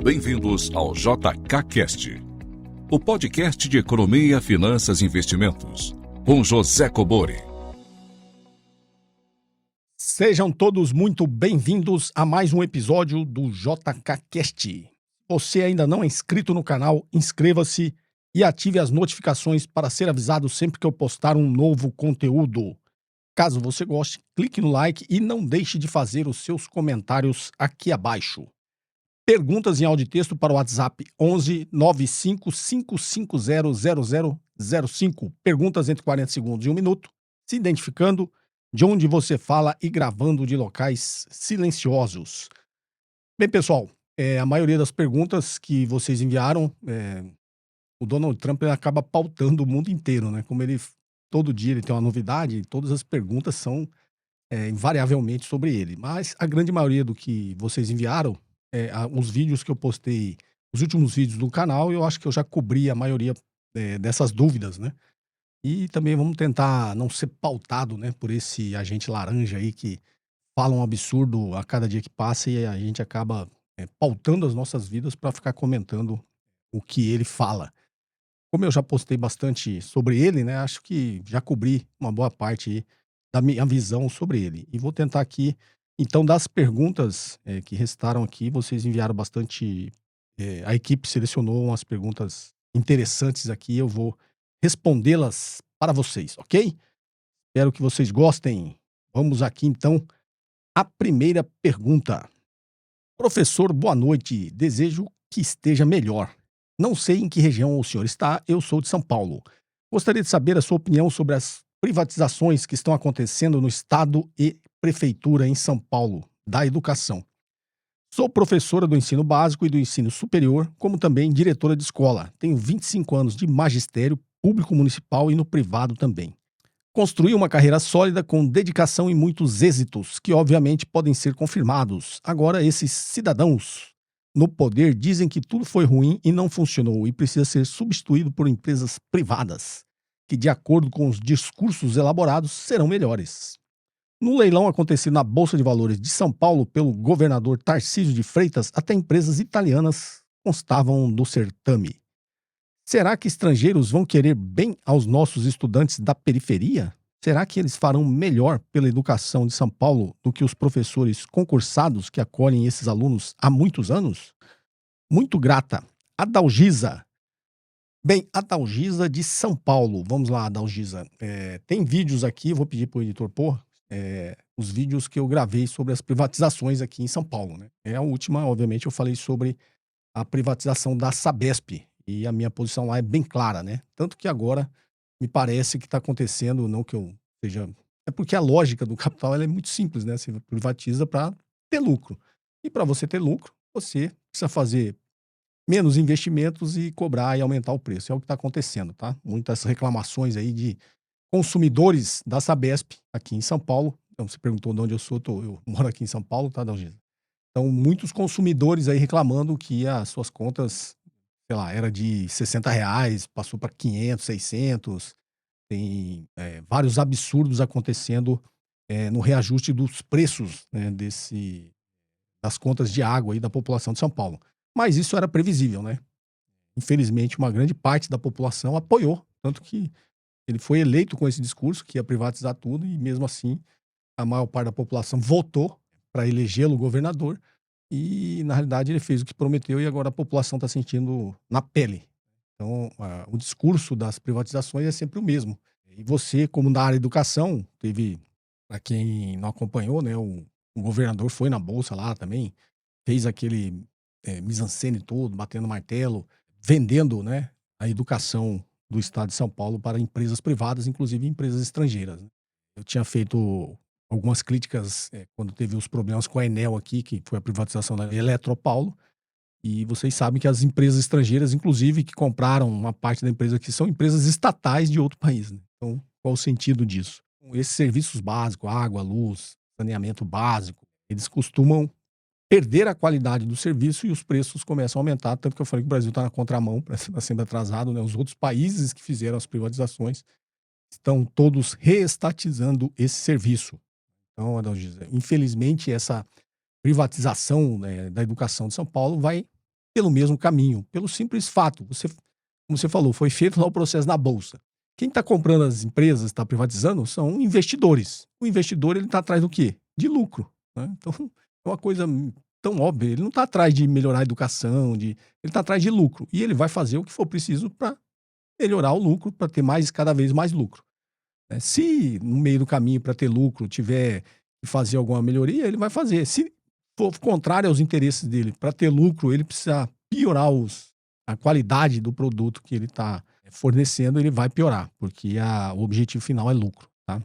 Bem-vindos ao JKCast, o podcast de economia, finanças e investimentos, com José Cobori. Sejam todos muito bem-vindos a mais um episódio do JKCast. Se você ainda não é inscrito no canal, inscreva-se e ative as notificações para ser avisado sempre que eu postar um novo conteúdo. Caso você goste, clique no like e não deixe de fazer os seus comentários aqui abaixo. Perguntas em áudio e texto para o WhatsApp 11 95 550 0005. Perguntas entre 40 segundos e 1 minuto, se identificando, de onde você fala e gravando de locais silenciosos. Bem, pessoal, a maioria das perguntas que vocês enviaram, o Donald Trump acaba pautando o mundo inteiro, né? Como todo dia ele tem uma novidade, todas as perguntas são invariavelmente sobre ele. Mas a grande maioria do que vocês enviaram, os vídeos que eu postei, os últimos vídeos do canal, eu acho que eu já cobri a maioria dessas dúvidas, né? E também vamos tentar não ser pautado, né, por esse agente laranja aí que fala um absurdo a cada dia que passa e a gente acaba pautando as nossas vidas para ficar comentando o que ele fala. Como eu já postei bastante sobre ele, né, acho que já cobri uma boa parte aí da minha visão sobre ele. E vou tentar aqui, então, das perguntas que restaram aqui, vocês enviaram bastante, a equipe selecionou umas perguntas interessantes aqui, eu vou respondê-las para vocês, ok? Espero que vocês gostem. Vamos aqui, então, à primeira pergunta. Professor, boa noite. Desejo que esteja melhor. Não sei em que região o senhor está, eu sou de São Paulo. Gostaria de saber a sua opinião sobre as privatizações que estão acontecendo no Estado e Prefeitura em São Paulo, da educação. Sou professora do ensino básico e do ensino superior, como também diretora de escola. Tenho 25 anos de magistério público municipal e no privado também. Construí uma carreira sólida com dedicação e muitos êxitos, que obviamente podem ser confirmados. Agora, esses cidadãos no poder dizem que tudo foi ruim e não funcionou e precisa ser substituído por empresas privadas, que, de acordo com os discursos elaborados, serão melhores. No leilão acontecido na Bolsa de Valores de São Paulo pelo governador Tarcísio de Freitas, até empresas italianas constavam do certame. Será que estrangeiros vão querer bem aos nossos estudantes da periferia? Será que eles farão melhor pela educação de São Paulo do que os professores concursados que acolhem esses alunos há muitos anos? Muito grata. Adalgisa. Bem, Adalgisa de São Paulo. Vamos lá, Adalgisa. Tem vídeos aqui, vou pedir para o editor pôr, os vídeos que eu gravei sobre as privatizações aqui em São Paulo, né? A última, obviamente, eu falei sobre a privatização da Sabesp. E a minha posição lá é bem clara, né? Tanto que agora me parece que está acontecendo, não que eu seja... É porque a lógica do capital ela é muito simples, né? Você privatiza para ter lucro. E para você ter lucro, você precisa fazer menos investimentos e cobrar e aumentar o preço. É o que está acontecendo, tá? Muitas reclamações aí de consumidores da Sabesp aqui em São Paulo. Então, você perguntou de onde eu sou, eu moro aqui em São Paulo, tá, Dalgisa? Então, muitos consumidores aí reclamando que as suas contas, sei lá, era de R$ 60, passou para 500, 600. Tem vários absurdos acontecendo no reajuste dos preços, né, das contas de água aí da população de São Paulo. Mas isso era previsível, né? Infelizmente, uma grande parte da população apoiou, tanto que ele foi eleito com esse discurso que ia privatizar tudo e mesmo assim a maior parte da população votou para elegê-lo governador. E, na realidade, ele fez o que prometeu e agora a população está sentindo na pele. Então, o discurso das privatizações é sempre o mesmo. E você, como na área da educação, teve, para quem não acompanhou, né, o governador foi na Bolsa lá também, fez aquele mise-en-scène todo, batendo martelo, vendendo, né, a educação do estado de São Paulo para empresas privadas, inclusive empresas estrangeiras, né? Eu tinha feito algumas críticas quando teve os problemas com a Enel aqui, que foi a privatização da Eletropaulo, e vocês sabem que as empresas estrangeiras, inclusive, que compraram uma parte da empresa aqui, são empresas estatais de outro país, né? Então, qual o sentido disso? Esses serviços básicos, água, luz, saneamento básico, eles costumam perder a qualidade do serviço e os preços começam a aumentar, tanto que eu falei que o Brasil está na contramão, está sendo atrasado, né? Os outros países que fizeram as privatizações estão todos reestatizando esse serviço. Então, Adalgisa, infelizmente, essa privatização, né, da educação de São Paulo vai pelo mesmo caminho, pelo simples fato, como você falou, foi feito lá o processo na bolsa. Quem está comprando as empresas, está privatizando, são investidores. O investidor ele está atrás do quê? De lucro, né? Então, é uma coisa tão óbvia. Ele não está atrás de melhorar a educação, ele está atrás de lucro. E ele vai fazer o que for preciso para melhorar o lucro, para ter cada vez mais lucro, né? Se no meio do caminho, para ter lucro, tiver que fazer alguma melhoria, ele vai fazer. Se for contrário aos interesses dele, para ter lucro, ele precisa piorar a qualidade do produto que ele está fornecendo, ele vai piorar, porque o objetivo final é lucro, tá?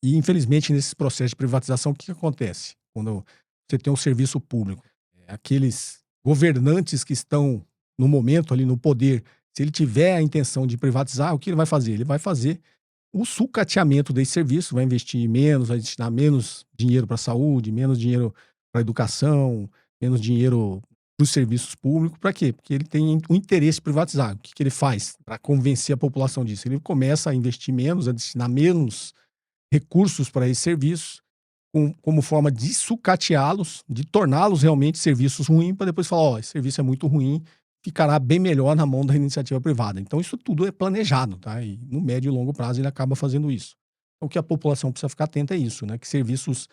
E, infelizmente, nesses processos de privatização, o que acontece? Quando você tem um serviço público, aqueles governantes que estão no momento ali no poder, se ele tiver a intenção de privatizar, o que ele vai fazer? Ele vai fazer o sucateamento desse serviço, vai investir menos, vai destinar menos dinheiro para a saúde, menos dinheiro para a educação, menos dinheiro para os serviços públicos. Para quê? Porque ele tem um interesse em privatizar. O que ele faz para convencer a população disso? Ele começa a investir menos, a destinar menos recursos para esses serviços, como forma de sucateá-los, de torná-los realmente serviços ruins, para depois falar, ó, esse serviço é muito ruim, ficará bem melhor na mão da iniciativa privada. Então, isso tudo é planejado, tá? E no médio e longo prazo ele acaba fazendo isso. Então, o que a população precisa ficar atenta é isso, né? Que serviços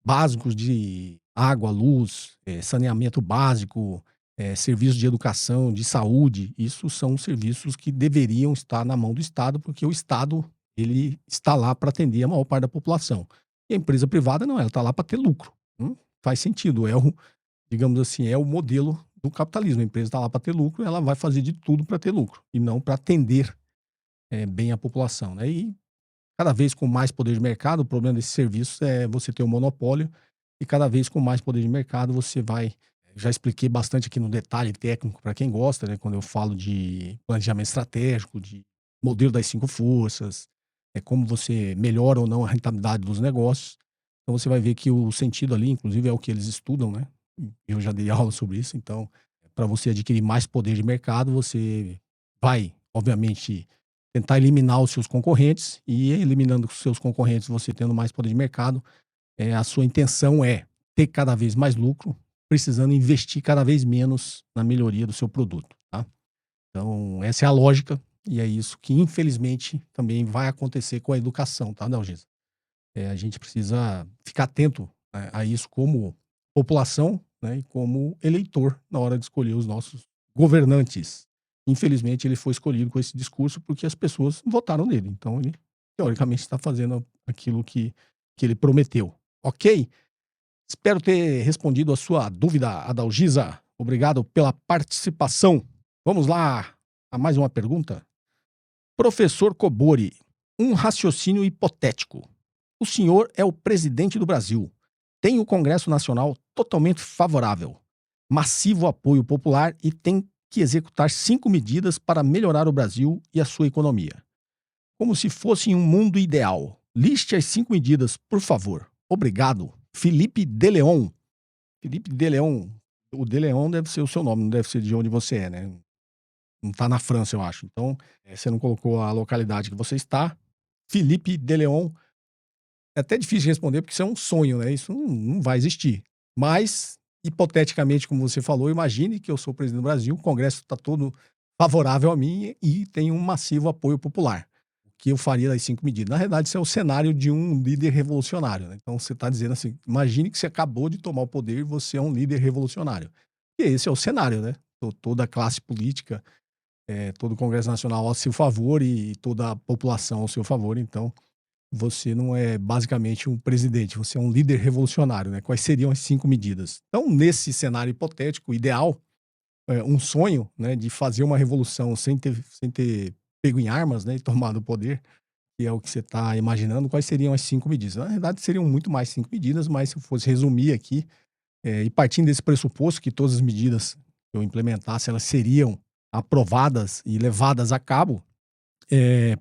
básicos de água, luz, saneamento básico, serviços de educação, de saúde, isso são serviços que deveriam estar na mão do Estado, porque o Estado ele está lá para atender a maior parte da população. E a empresa privada não, ela está lá para ter lucro. Faz sentido, digamos assim, é o modelo do capitalismo. A empresa está lá para ter lucro, ela vai fazer de tudo para ter lucro, e não para atender bem a população, né? E cada vez com mais poder de mercado, o problema desse serviço é você ter um monopólio, e cada vez com mais poder de mercado você vai. Já expliquei bastante aqui no detalhe técnico para quem gosta, né? Quando eu falo de planejamento estratégico, de modelo das 5 forças, como você melhora ou não a rentabilidade dos negócios. Então você vai ver que o sentido ali, inclusive, é o que eles estudam, né? Eu já dei aula sobre isso. Então, para você adquirir mais poder de mercado, você vai, obviamente, tentar eliminar os seus concorrentes, e eliminando os seus concorrentes, você tendo mais poder de mercado, a sua intenção é ter cada vez mais lucro, precisando investir cada vez menos na melhoria do seu produto, tá? Então, essa é a lógica, e é isso que, infelizmente, também vai acontecer com a educação, tá, Dalgisa? A gente precisa ficar atento a isso como população, né, e como eleitor na hora de escolher os nossos governantes. Infelizmente, ele foi escolhido com esse discurso porque as pessoas votaram nele. Então, ele, teoricamente, está fazendo aquilo que ele prometeu. Ok? Espero ter respondido a sua dúvida, Adalgisa. Obrigado pela participação. Vamos lá a mais uma pergunta. Professor Cobori, um raciocínio hipotético. O senhor é o presidente do Brasil. Tem o Congresso Nacional totalmente favorável, massivo apoio popular, e tem que executar 5 medidas para melhorar o Brasil e a sua economia. Como se fosse em um mundo ideal. Liste as 5 medidas, por favor. Obrigado. Felipe de Leon. Felipe de Leon. O de Leon deve ser o seu nome, não deve ser de onde você é, né? Não está na França, eu acho. Então, você não colocou a localidade que você está. Felipe de Leon. É até difícil de responder, porque isso é um sonho, né? Isso não vai existir. Mas, hipoteticamente, como você falou, imagine que eu sou presidente do Brasil, o Congresso está todo favorável a mim e tem um massivo apoio popular. O que eu faria das 5 medidas? Na verdade, isso é o cenário de um líder revolucionário, né? Então, você está dizendo assim, imagine que você acabou de tomar o poder e você é um líder revolucionário. E esse é o cenário, né? Toda a classe política, todo o Congresso Nacional ao seu favor e toda a população ao seu favor. Então, você não é basicamente um presidente, você é um líder revolucionário, né? Quais seriam as 5 medidas? Então, nesse cenário hipotético, ideal, um sonho, né, de fazer uma revolução sem ter pego em armas, né, e tomado o poder, que é o que você está imaginando, quais seriam as 5 medidas? Na verdade, seriam muito mais 5 medidas, mas se eu fosse resumir aqui, e partindo desse pressuposto que todas as medidas que eu implementasse, elas seriam aprovadas e levadas a cabo,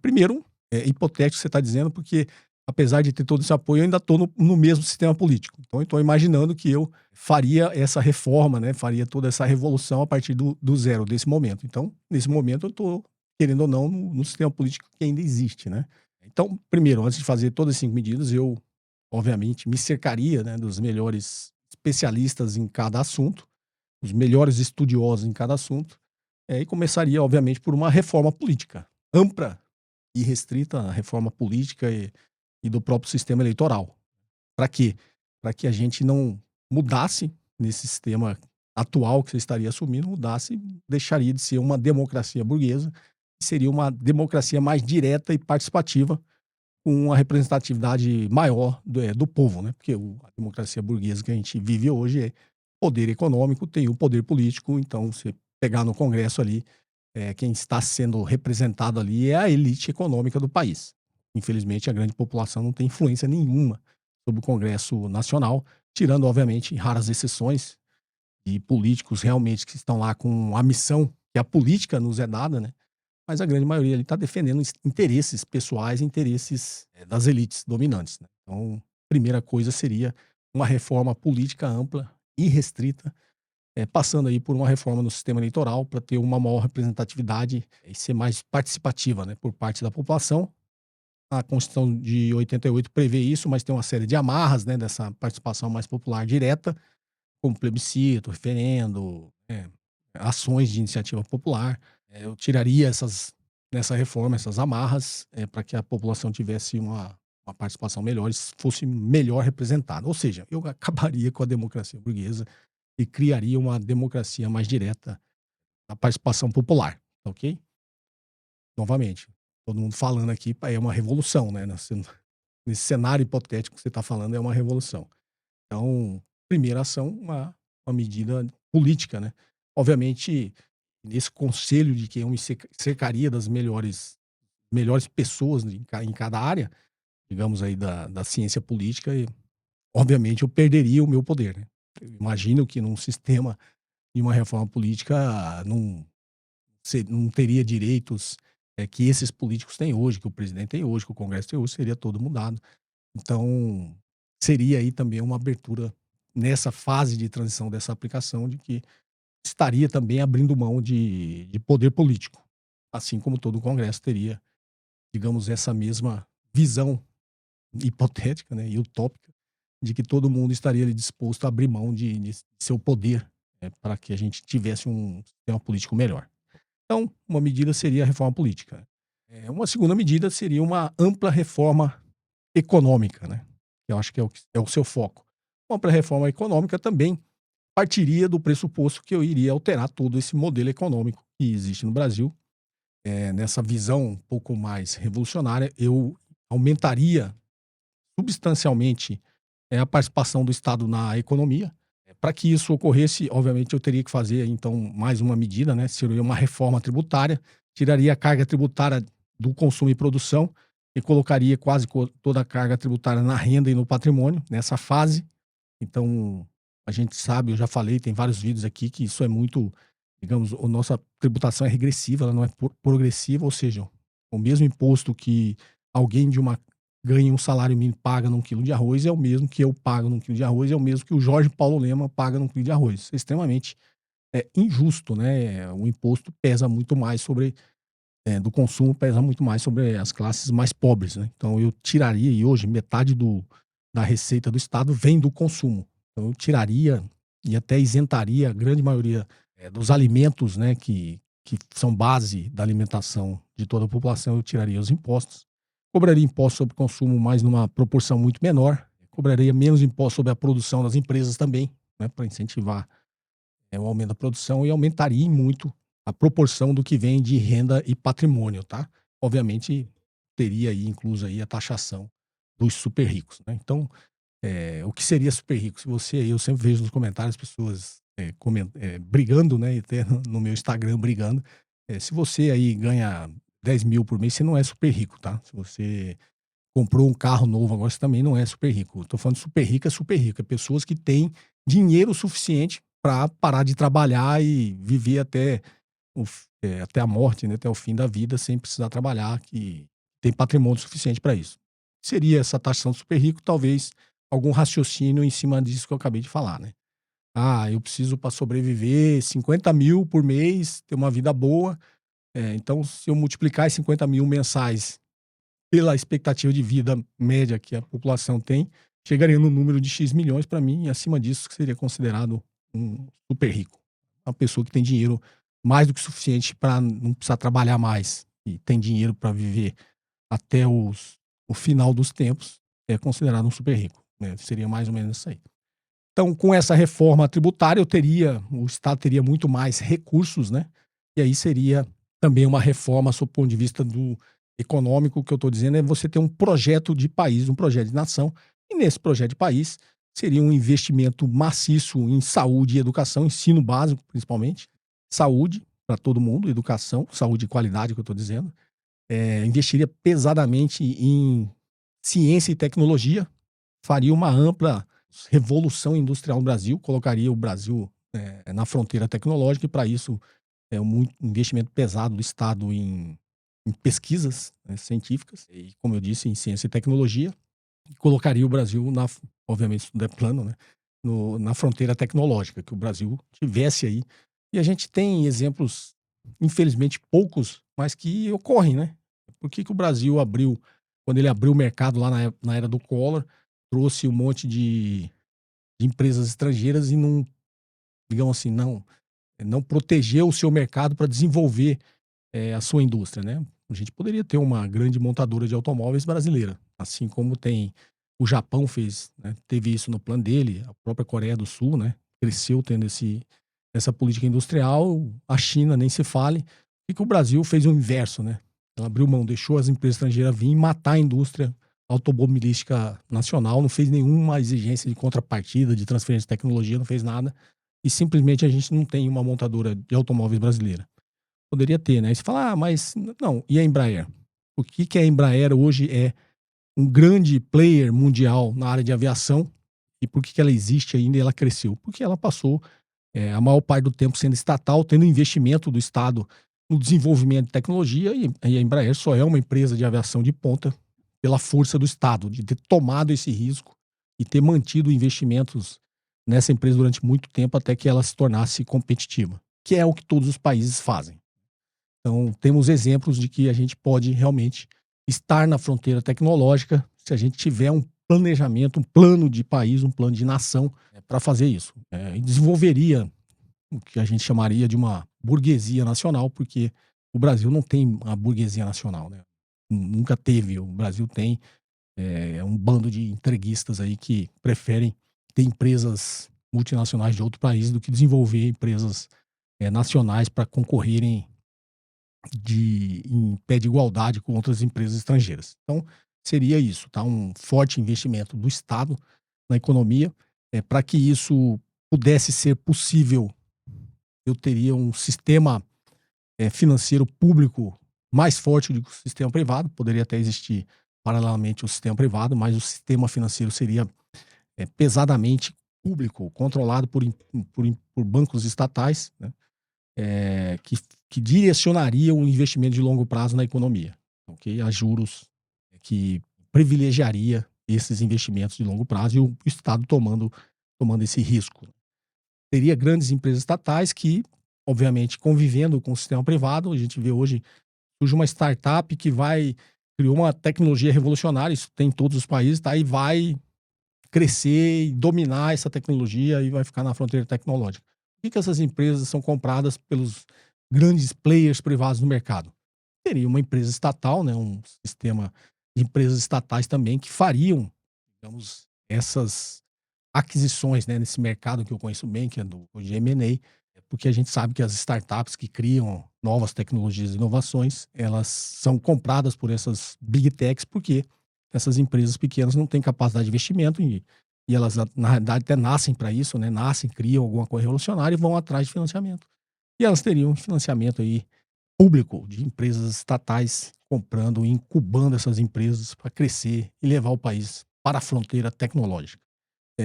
primeiro, hipotético você está dizendo, porque apesar de ter todo esse apoio, eu ainda estou no mesmo sistema político. Então, eu estou imaginando que eu faria essa reforma, né, faria toda essa revolução a partir do zero, desse momento. Então, nesse momento, eu estou, querendo ou não, no sistema político que ainda existe, né? Então, primeiro, antes de fazer todas as 5 medidas, eu, obviamente, me cercaria, né, dos melhores especialistas em cada assunto, os melhores estudiosos em cada assunto, e começaria, obviamente, por uma reforma política ampla e restrita, a reforma política e do próprio sistema eleitoral. Para quê? Para que a gente não mudasse nesse sistema atual que você estaria assumindo, mudasse, deixaria de ser uma democracia burguesa, seria uma democracia mais direta e participativa, com uma representatividade maior do povo, né? Porque a democracia burguesa que a gente vive hoje é poder econômico, tem o poder político, então você pegar no Congresso ali, quem está sendo representado ali é a elite econômica do país. Infelizmente, a grande população não tem influência nenhuma sobre o Congresso Nacional, tirando, obviamente, raras exceções de políticos realmente que estão lá com a missão que a política nos é dada, né? Mas a grande maioria ali está defendendo interesses pessoais, interesses das elites dominantes, né? Então, primeira coisa seria uma reforma política ampla e restrita, passando aí por uma reforma no sistema eleitoral para ter uma maior representatividade e ser mais participativa, né, por parte da população. A Constituição de 88 prevê isso, mas tem uma série de amarras, né, dessa participação mais popular direta, como plebiscito, referendo, ações de iniciativa popular. Eu tiraria nessa reforma, essas amarras, para que a população tivesse uma participação melhor e fosse melhor representada. Ou seja, eu acabaria com a democracia burguesa e criaria uma democracia mais direta da participação popular, tá ok? Novamente, todo mundo falando aqui é uma revolução, né? Nesse cenário hipotético que você está falando, é uma revolução. Então, primeira ação, uma medida política, né? Obviamente, nesse conselho de que eu me cercaria das melhores pessoas em cada área, digamos aí, da ciência política, e obviamente eu perderia o meu poder, né? Eu imagino que num sistema de uma reforma política não teria direitos que esses políticos têm hoje, que o presidente tem hoje, que o Congresso tem hoje, seria todo mudado. Então, seria aí também uma abertura nessa fase de transição dessa aplicação, de que estaria também abrindo mão de poder político, assim como todo o Congresso teria, digamos, essa mesma visão hipotética, né, e utópica, de que todo mundo estaria ali disposto a abrir mão de seu poder, para que a gente tivesse um sistema político melhor. Então, uma medida seria a reforma política. Uma segunda medida seria uma ampla reforma econômica, né? Eu acho que é o seu foco. Uma ampla reforma econômica também partiria do pressuposto que eu iria alterar todo esse modelo econômico que existe no Brasil. Nessa visão um pouco mais revolucionária, eu aumentaria substancialmente a participação do Estado na economia. Para que isso ocorresse, obviamente, eu teria que fazer, então, mais uma medida, né? Seria uma reforma tributária, tiraria a carga tributária do consumo e produção e colocaria quase toda a carga tributária na renda e no patrimônio, nessa fase. Então, a gente sabe, eu já falei, tem vários vídeos aqui, que isso é muito, digamos, a nossa tributação é regressiva, ela não é progressiva, ou seja, o mesmo imposto que alguém ganha um salário mínimo paga num quilo de arroz é o mesmo que eu pago num quilo de arroz, é o mesmo que o Jorge Paulo Lema paga num quilo de arroz. É extremamente injusto, né? O imposto pesa muito mais do consumo, pesa muito mais sobre as classes mais pobres, né? Então eu tiraria, e hoje metade da receita do Estado vem do consumo. Então eu tiraria e até isentaria a grande maioria dos alimentos, né, que são base da alimentação de toda a população, eu tiraria os impostos. Cobraria imposto sobre consumo, mas numa proporção muito menor. Cobraria menos imposto sobre a produção das empresas também, né, para incentivar o aumento da produção, e aumentaria em muito a proporção do que vem de renda e patrimônio, tá? Obviamente, teria aí incluso aí a taxação dos super ricos, né? Então, o que seria super rico? Se você, eu sempre vejo nos comentários pessoas brigando, né? E até no meu Instagram brigando. Se você aí ganha 10 mil por mês, você não é super rico, tá? Se você comprou um carro novo agora, você também não é super rico. Eu tô falando super rico, é super rico. É pessoas que têm dinheiro suficiente para parar de trabalhar e viver até a morte, né? Até o fim da vida, sem precisar trabalhar, que tem patrimônio suficiente para isso. Seria essa taxação do super rico, talvez algum raciocínio em cima disso que eu acabei de falar, né? Ah, eu preciso para sobreviver 50 mil por mês, ter uma vida boa. Então, se eu multiplicar esses 50 mil mensais pela expectativa de vida média que a população tem, chegaria no número de X milhões para mim, e acima disso seria considerado um super rico. uma pessoa que tem dinheiro mais do que suficiente para não precisar trabalhar mais e tem dinheiro para viver até o final dos tempos, é considerado um super rico, né? Seria mais ou menos isso aí. Então, com essa reforma tributária, o Estado teria muito mais recursos, né? E aí seria também uma reforma, sob o ponto de vista do econômico, o que eu estou dizendo é você ter um projeto de país, um projeto de nação, e nesse projeto de país seria um investimento maciço em saúde e educação, ensino básico principalmente, saúde para todo mundo, educação, saúde de qualidade, que eu estou dizendo, investiria pesadamente em ciência e tecnologia, faria uma ampla revolução industrial no Brasil, colocaria o Brasil na fronteira tecnológica e para isso um investimento pesado do Estado em pesquisas, né, científicas e, como eu disse, em ciência e tecnologia, e colocaria o Brasil, obviamente, isso não é plano, né, na fronteira tecnológica, que o Brasil tivesse aí. E a gente tem exemplos, infelizmente poucos, mas que ocorrem, né? Por que o Brasil abriu, quando ele abriu o mercado lá na era do Collor, trouxe um monte de empresas estrangeiras e não, digamos assim, não protegeu o seu mercado para desenvolver a sua indústria, né? A gente poderia ter uma grande montadora de automóveis brasileira, assim como tem o Japão fez, né? Teve isso no plano dele, a própria Coreia do Sul, né? Cresceu tendo essa política industrial, a China nem se fale, e que o Brasil fez o inverso, né? Ela abriu mão, deixou as empresas estrangeiras virem matar a indústria automobilística nacional, não fez nenhuma exigência de contrapartida, de transferência de tecnologia, não fez nada, e simplesmente a gente não tem uma montadora de automóveis brasileira. Poderia ter, né? Aí você fala, mas não, e a Embraer? O que a Embraer hoje é um grande player mundial na área de aviação e por que ela existe ainda e ela cresceu? Porque ela passou a maior parte do tempo sendo estatal, tendo investimento do Estado no desenvolvimento de tecnologia e a Embraer só é uma empresa de aviação de ponta pela força do Estado, de ter tomado esse risco e ter mantido investimentos nessa empresa durante muito tempo até que ela se tornasse competitiva, que é o que todos os países fazem. Então, temos exemplos de que a gente pode realmente estar na fronteira tecnológica se a gente tiver um planejamento, um plano de país, um plano de nação para fazer isso. E desenvolveria o que a gente chamaria de uma burguesia nacional, porque o Brasil não tem uma burguesia nacional, né? Nunca teve. O Brasil tem um bando de entreguistas aí que preferem ter empresas multinacionais de outro país do que desenvolver empresas nacionais para concorrerem em pé de igualdade com outras empresas estrangeiras. Então, seria isso, tá? Um forte investimento do Estado na economia. Para que isso pudesse ser possível, eu teria um sistema financeiro público mais forte do que o sistema privado. Poderia até existir paralelamente o sistema privado, mas o sistema financeiro seria pesadamente público, controlado por bancos estatais, né? Que direcionaria o investimento de longo prazo na economia, ok? A juros que privilegiaria esses investimentos de longo prazo e o Estado tomando esse risco. Teria grandes empresas estatais que, obviamente, convivendo com o sistema privado, a gente vê hoje, surge uma startup que criou uma tecnologia revolucionária, isso tem em todos os países, tá? E vai crescer e dominar essa tecnologia e vai ficar na fronteira tecnológica. Por que essas empresas são compradas pelos grandes players privados no mercado? Teria uma empresa estatal, né, um sistema de empresas estatais também que fariam, digamos, essas aquisições, né, nesse mercado que eu conheço bem, que é do M&A, porque a gente sabe que as startups que criam novas tecnologias e inovações, elas são compradas por essas big techs porque essas empresas pequenas não têm capacidade de investimento e elas, na realidade, até nascem para isso, né? Nascem, criam alguma coisa revolucionária e vão atrás de financiamento. E elas teriam financiamento aí público de empresas estatais comprando e incubando essas empresas para crescer e levar o país para a fronteira tecnológica.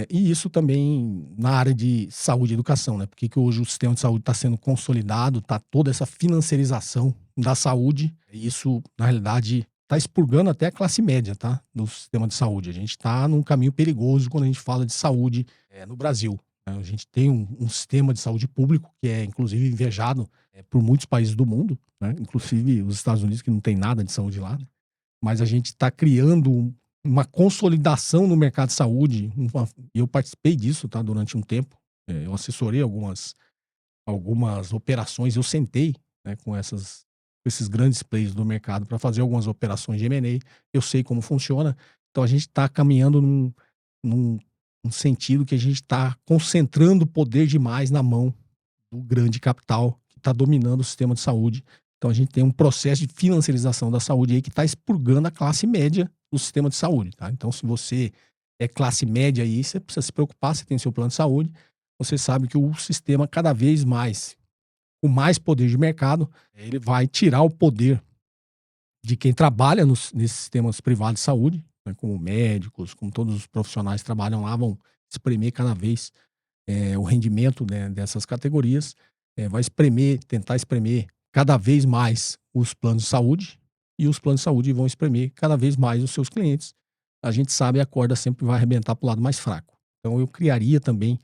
E isso também na área de saúde e educação, né? Porque que hoje o sistema de saúde está sendo consolidado, está toda essa financiarização da saúde, e isso, na realidade, está expurgando até a classe média, tá? Do sistema de saúde. A gente está num caminho perigoso quando a gente fala de saúde no Brasil, né? A gente tem um sistema de saúde público que é, inclusive, invejado por muitos países do mundo, né? Inclusive os Estados Unidos, que não tem nada de saúde lá, né? Mas a gente está criando uma consolidação no mercado de saúde. E eu participei disso, tá? Durante um tempo. Eu assessorei algumas algumas operações. Eu sentei, né, com esses grandes players do mercado para fazer algumas operações de M&A. Eu sei como funciona. Então a gente está caminhando num, num sentido que a gente está concentrando poder demais na mão do grande capital que está dominando o sistema de saúde. Então a gente tem um processo de financiarização da saúde aí que está expurgando a classe média do sistema de saúde, tá? Então, se você é classe média aí, você precisa se preocupar, você tem seu plano de saúde, você sabe que o sistema cada vez mais, com mais poder de mercado, ele vai tirar o poder de quem trabalha nesses sistemas privados de saúde, né, como médicos, como todos os profissionais que trabalham lá, vão espremer cada vez o rendimento, né, dessas categorias, vai tentar espremer cada vez mais os planos de saúde, e os planos de saúde vão espremer cada vez mais os seus clientes. A gente sabe, a corda sempre vai arrebentar para o lado mais fraco. Então eu criaria também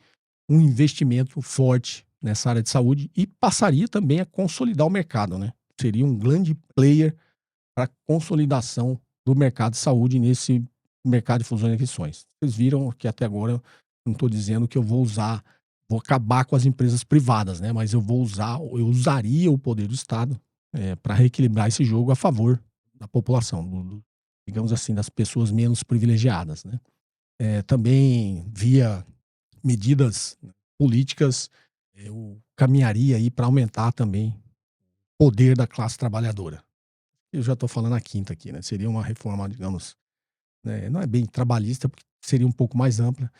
um investimento forte nessa área de saúde e passaria também a consolidar o mercado, né? Seria um grande player para consolidação do mercado de saúde nesse mercado de fusões e aquisições. Vocês viram que até agora eu não estou dizendo que eu vou acabar com as empresas privadas, né? Mas eu usaria o poder do Estado para reequilibrar esse jogo a favor da população, digamos assim, das pessoas menos privilegiadas, né? Também via medidas políticas, eu caminharia aí para aumentar também o poder da classe trabalhadora. Eu já estou falando a quinta aqui, né? Seria uma reforma, digamos, né, não é bem trabalhista, porque seria um pouco mais ampla,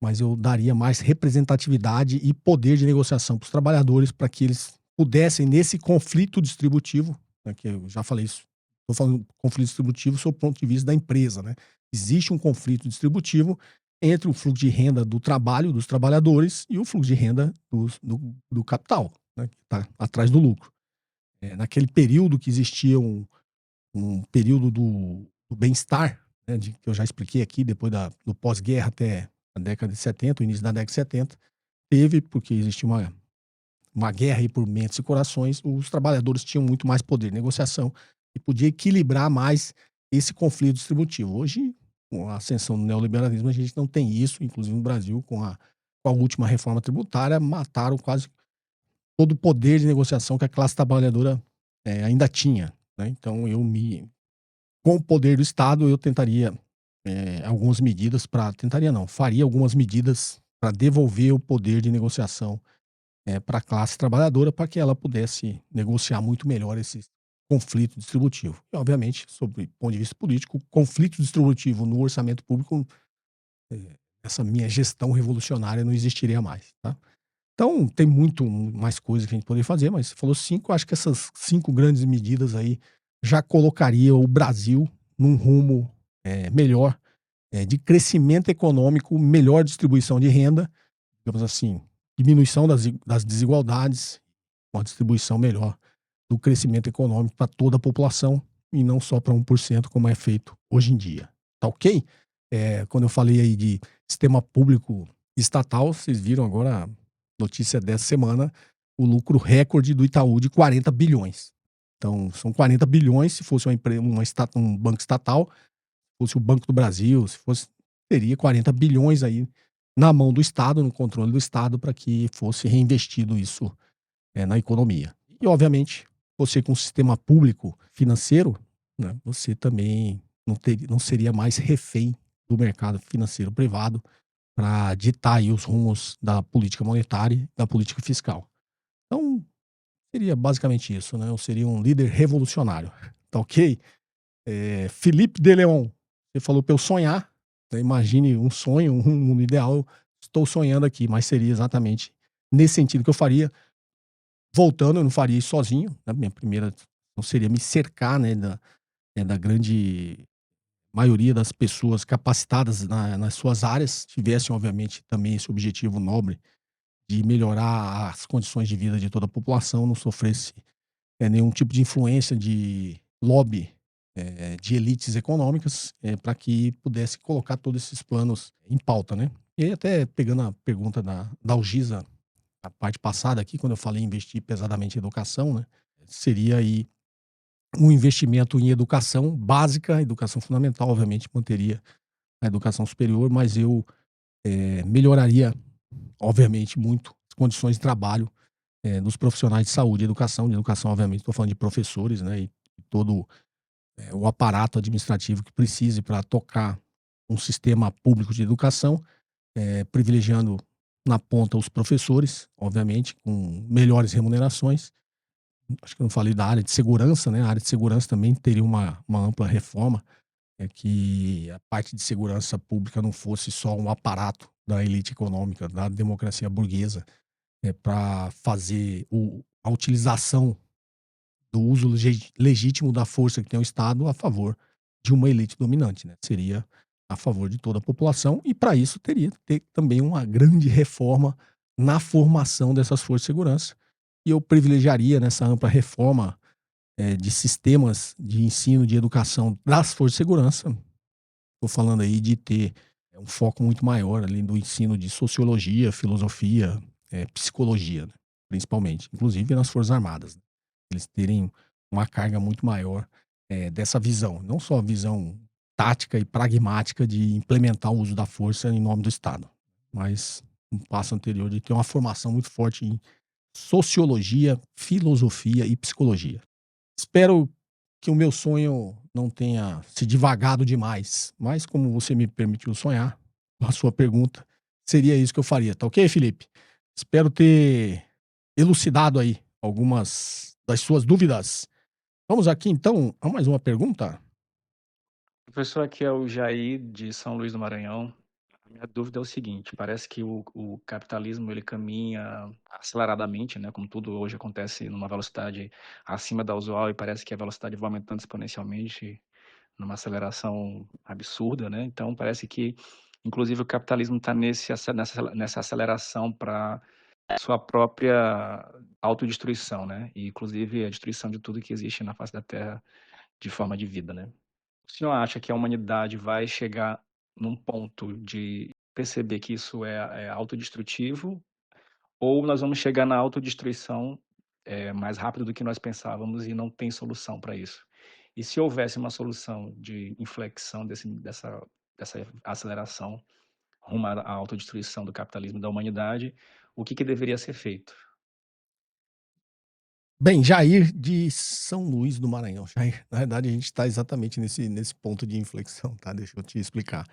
mas eu daria mais representatividade e poder de negociação para os trabalhadores, para que eles pudessem, nesse conflito distributivo, né, que eu já falei isso, estou falando conflito distributivo sob o ponto de vista da empresa, né? Existe um conflito distributivo entre o fluxo de renda do trabalho dos trabalhadores e o fluxo de renda do capital, né, que está atrás do lucro. Naquele período que existia um período do bem-estar, né, que eu já expliquei aqui, depois do pós-guerra até a década de 70, o início da década de 70, teve, porque existia uma guerra aí por mentes e corações, os trabalhadores tinham muito mais poder de negociação e podia equilibrar mais esse conflito distributivo. Hoje, com a ascensão do neoliberalismo, a gente não tem isso, inclusive no Brasil, com a última reforma tributária, mataram quase todo o poder de negociação que a classe trabalhadora ainda tinha, né? Então, com o poder do Estado, eu tentaria algumas medidas faria algumas medidas para devolver o poder de negociação para a classe trabalhadora, para que ela pudesse negociar muito melhor esse conflito distributivo. E, obviamente, sob o ponto de vista político, o conflito distributivo no orçamento público, essa minha gestão revolucionária não existiria mais, tá? Então, tem muito mais coisa que a gente poderia fazer, mas você falou 5, acho que essas 5 grandes medidas aí já colocaria o Brasil num rumo melhor, de crescimento econômico, melhor distribuição de renda, digamos assim, diminuição das desigualdades, uma distribuição melhor do crescimento econômico para toda a população e não só para 1%, como é feito hoje em dia. Tá ok? Quando eu falei aí de sistema público estatal, vocês viram agora a notícia dessa semana, o lucro recorde do Itaú de 40 bilhões. Então, são 40 bilhões, se fosse um banco estatal, fosse o Banco do Brasil, teria 40 bilhões aí na mão do Estado, no controle do Estado, para que fosse reinvestido isso na economia. E, obviamente, você com um sistema público financeiro, né, você também não seria mais refém do mercado financeiro privado para ditar aí os rumos da política monetária e da política fiscal. Então, seria basicamente isso, né? Eu seria um líder revolucionário, tá ok? Felipe de Leon, você falou para eu sonhar, né? Imagine um sonho, um mundo ideal. Eu estou sonhando aqui, mas seria exatamente nesse sentido que eu faria. Voltando, eu não faria isso sozinho, né? Minha primeira não seria me cercar, né, da grande maioria das pessoas capacitadas nas suas áreas, tivessem, obviamente, também esse objetivo nobre de melhorar as condições de vida de toda a população, não sofresse nenhum tipo de influência de lobby de elites econômicas, para que pudesse colocar todos esses planos em pauta, né? E aí, até pegando a pergunta da Algisa, a parte passada aqui, quando eu falei em investir pesadamente em educação, né? Seria aí um investimento em educação básica, educação fundamental, obviamente manteria a educação superior, mas eu melhoraria, obviamente, muito as condições de trabalho dos profissionais de saúde e educação. De educação, obviamente, estou falando de professores, né, e todo o aparato administrativo que precise para tocar um sistema público de educação, privilegiando na ponta os professores, obviamente, com melhores remunerações. Acho que eu não falei da área de segurança, né? A área de segurança também teria uma ampla reforma, que a parte de segurança pública não fosse só um aparato da elite econômica, da democracia burguesa, para fazer a utilização do uso legítimo da força que tem o Estado a favor de uma elite dominante, né? Seria a favor de toda a população e para isso teria que ter também uma grande reforma na formação dessas forças de segurança. E eu privilegiaria nessa ampla reforma, de sistemas de ensino, de educação das forças de segurança. Estou falando aí de ter um foco muito maior ali do ensino de sociologia, filosofia, psicologia, né, principalmente, inclusive nas Forças Armadas, né. Eles terem uma carga muito maior, dessa visão, não só a visão tática e pragmática de implementar o uso da força em nome do Estado, mas um passo anterior de ter uma formação muito forte em sociologia, filosofia e psicologia. Espero que o meu sonho não tenha se divagado demais, mas como você me permitiu sonhar, com a sua pergunta, seria isso que eu faria, tá ok, Felipe? Espero ter elucidado aí algumas das suas dúvidas. Vamos aqui então a mais uma pergunta? Professor, aqui é o Jair de São Luís do Maranhão. A minha dúvida é o seguinte: parece que o capitalismo ele caminha aceleradamente, né? Como tudo hoje acontece numa velocidade acima da usual e parece que a velocidade vai aumentando exponencialmente numa aceleração absurda, né? Então parece que, inclusive, o capitalismo está nessa aceleração para sua própria autodestruição, né? E inclusive a destruição de tudo que existe na face da Terra de forma de vida, né? O senhor acha que a humanidade vai chegar num ponto de perceber que isso é autodestrutivo, ou nós vamos chegar na autodestruição mais rápido do que nós pensávamos e não tem solução para isso? E se houvesse uma solução de inflexão dessa aceleração rumo à autodestruição do capitalismo e da humanidade, o que deveria ser feito? Bem, Jair de São Luís do Maranhão. Jair, na verdade a gente está exatamente nesse ponto de inflexão, tá? Deixa eu te explicar.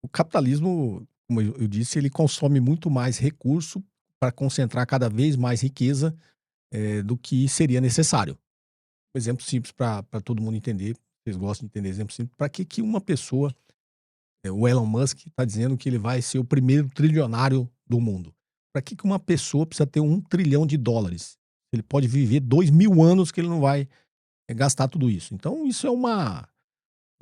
O capitalismo, como eu disse, ele consome muito mais recurso para concentrar cada vez mais riqueza, do que seria necessário. Um exemplo simples para todo mundo entender, vocês gostam de entender exemplo simples, para que uma pessoa, o Elon Musk está dizendo que ele vai ser o primeiro trilionário do mundo. Para que uma pessoa precisa ter US$ 1 trilhão? Ele pode viver 2000 anos que ele não vai gastar tudo isso. Então isso é uma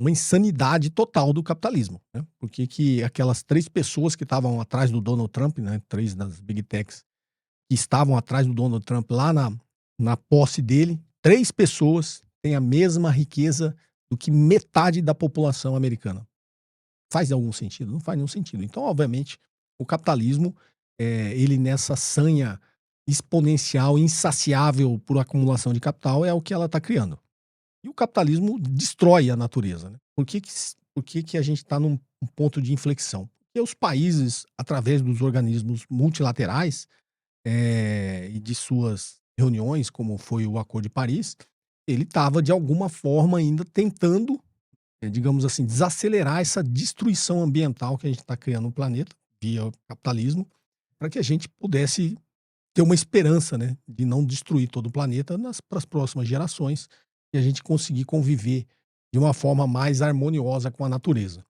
insanidade total do capitalismo, né? Por que aquelas 3 pessoas que estavam atrás do Donald Trump, né, 3 das big techs, que estavam atrás do Donald Trump lá na posse dele, 3 pessoas têm a mesma riqueza do que metade da população americana. Faz algum sentido? Não faz nenhum sentido. Então, obviamente, o capitalismo, ele nessa sanha exponencial, insaciável por acumulação de capital, é o que ela está criando. E o capitalismo destrói a natureza, né? Por que a gente está num ponto de inflexão? Porque os países, através dos organismos multilaterais, e de suas reuniões, como foi o Acordo de Paris, ele estava de alguma forma ainda tentando, digamos assim, desacelerar essa destruição ambiental que a gente está criando no planeta, via o capitalismo, para que a gente pudesse ter uma esperança, né, de não destruir todo o planeta para as próximas gerações e a gente conseguir conviver de uma forma mais harmoniosa com a natureza.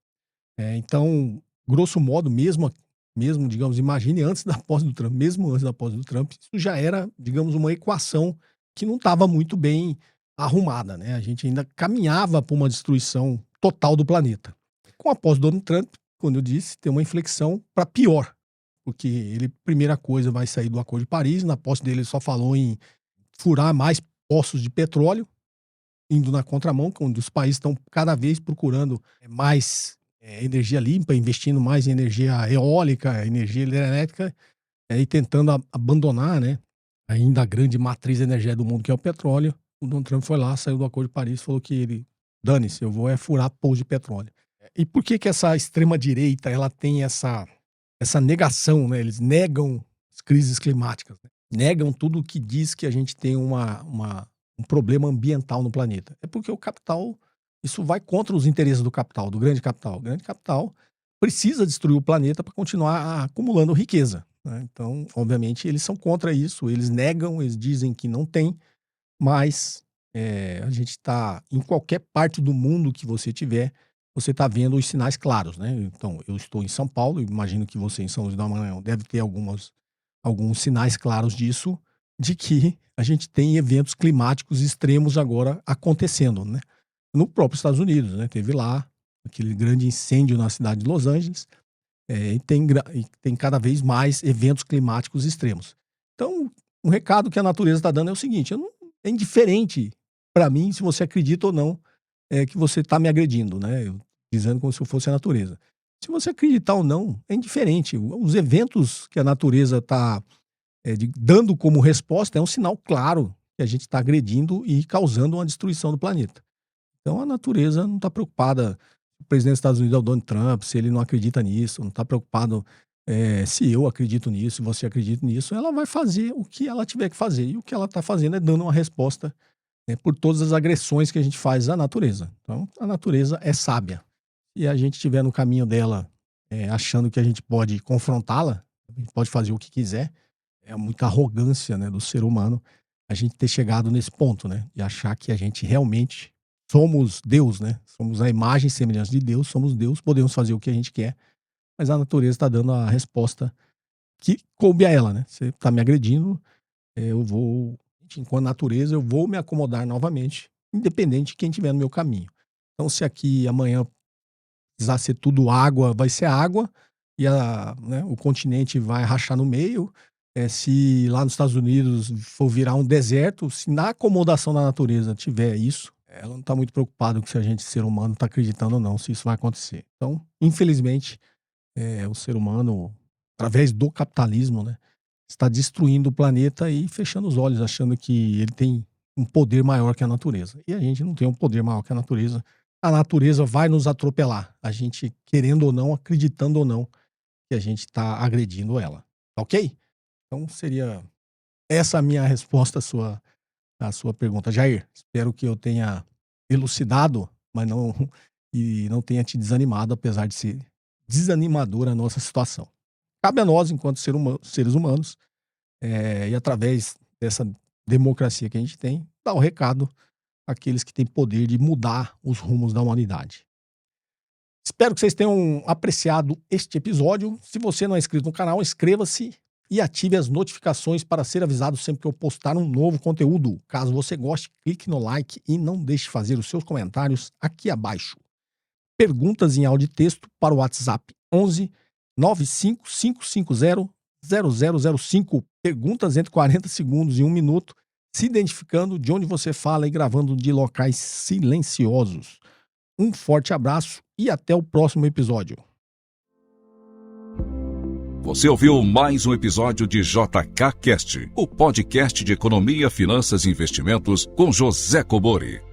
Então, grosso modo, mesmo, digamos, imagine antes da posse do Trump, mesmo antes da posse do Trump, isso já era, digamos, uma equação que não estava muito bem arrumada, né? A gente ainda caminhava para uma destruição total do planeta. Com a posse do Donald Trump, quando eu disse, tem uma inflexão para pior, porque ele, primeira coisa, vai sair do Acordo de Paris. Na posse dele, ele só falou em furar mais poços de petróleo, indo na contramão, onde os países estão cada vez procurando mais energia limpa, investindo mais em energia eólica, energia hidrelétrica, e tentando abandonar, né, ainda a grande matriz de energia do mundo, que é o petróleo. O Donald Trump foi lá, saiu do Acordo de Paris, falou que ele, dane-se, eu vou furar poços de petróleo. E por que essa extrema-direita ela tem essa negação, né? Eles negam as crises climáticas, né? negam tudo que diz que a gente tem um problema ambiental no planeta. É porque o capital, isso vai contra os interesses do capital, do grande capital. O grande capital precisa destruir o planeta para continuar acumulando riqueza, né? Então, obviamente, eles são contra isso, eles negam, eles dizem que não tem, mas a gente está em qualquer parte do mundo que você tiver, você está vendo os sinais claros, né? Então, eu estou em São Paulo, imagino que você em São Luís do Maranhão deve ter alguns sinais claros disso, de que a gente tem eventos climáticos extremos agora acontecendo, né? No próprio Estados Unidos, né? Teve lá aquele grande incêndio na cidade de Los Angeles, e tem cada vez mais eventos climáticos extremos. Então, um recado que a natureza está dando é o seguinte: é indiferente para mim se você acredita ou não que você está me agredindo, né? Dizendo como se eu fosse a natureza. Se você acreditar ou não, é indiferente. Os eventos que a natureza está dando como resposta é um sinal claro que a gente está agredindo e causando uma destruição do planeta. Então a natureza não está preocupada, o presidente dos Estados Unidos é o Donald Trump, se ele não acredita nisso, não está preocupado se eu acredito nisso, se você acredita nisso, ela vai fazer o que ela tiver que fazer. E o que ela está fazendo é dando uma resposta por todas as agressões que a gente faz à natureza. Então a natureza é sábia. Se a gente estiver no caminho dela, achando que a gente pode confrontá-la, a gente pode fazer o que quiser, é muita arrogância, né, do ser humano a gente ter chegado nesse ponto, né, de achar que a gente realmente somos Deus, né, somos a imagem e semelhança de Deus, somos Deus, podemos fazer o que a gente quer, mas a natureza está dando a resposta que coube a ela, né? Você está me agredindo, enquanto natureza, eu vou me acomodar novamente, independente de quem estiver no meu caminho. Então, se aqui amanhã precisar ser tudo água, vai ser água, e o continente vai rachar no meio. Se lá nos Estados Unidos for virar um deserto, se na acomodação da natureza tiver isso, ela não está muito preocupada com se a gente, ser humano, está acreditando ou não, se isso vai acontecer. Então, infelizmente, o ser humano, através do capitalismo, né, está destruindo o planeta e fechando os olhos, achando que ele tem um poder maior que a natureza. E a gente não tem um poder maior que a natureza. A natureza vai nos atropelar, a gente querendo ou não, acreditando ou não, que a gente está agredindo ela. Ok? Então seria essa a minha resposta à sua pergunta. Jair, espero que eu tenha elucidado, mas não tenha te desanimado, apesar de ser desanimadora a nossa situação. Cabe a nós, enquanto seres humanos, e através dessa democracia que a gente tem, dar o recado àqueles que têm poder de mudar os rumos da humanidade. Espero que vocês tenham apreciado este episódio. Se você não é inscrito no canal, inscreva-se e ative as notificações para ser avisado sempre que eu postar um novo conteúdo. Caso você goste, clique no like e não deixe de fazer os seus comentários aqui abaixo. Perguntas em áudio e texto para o WhatsApp 11 95550 0005. Perguntas entre 40 segundos e 1 minuto, se identificando de onde você fala e gravando de locais silenciosos. Um forte abraço e até o próximo episódio. Você ouviu mais um episódio de JK Cast, o podcast de economia, finanças e investimentos com José Cobori.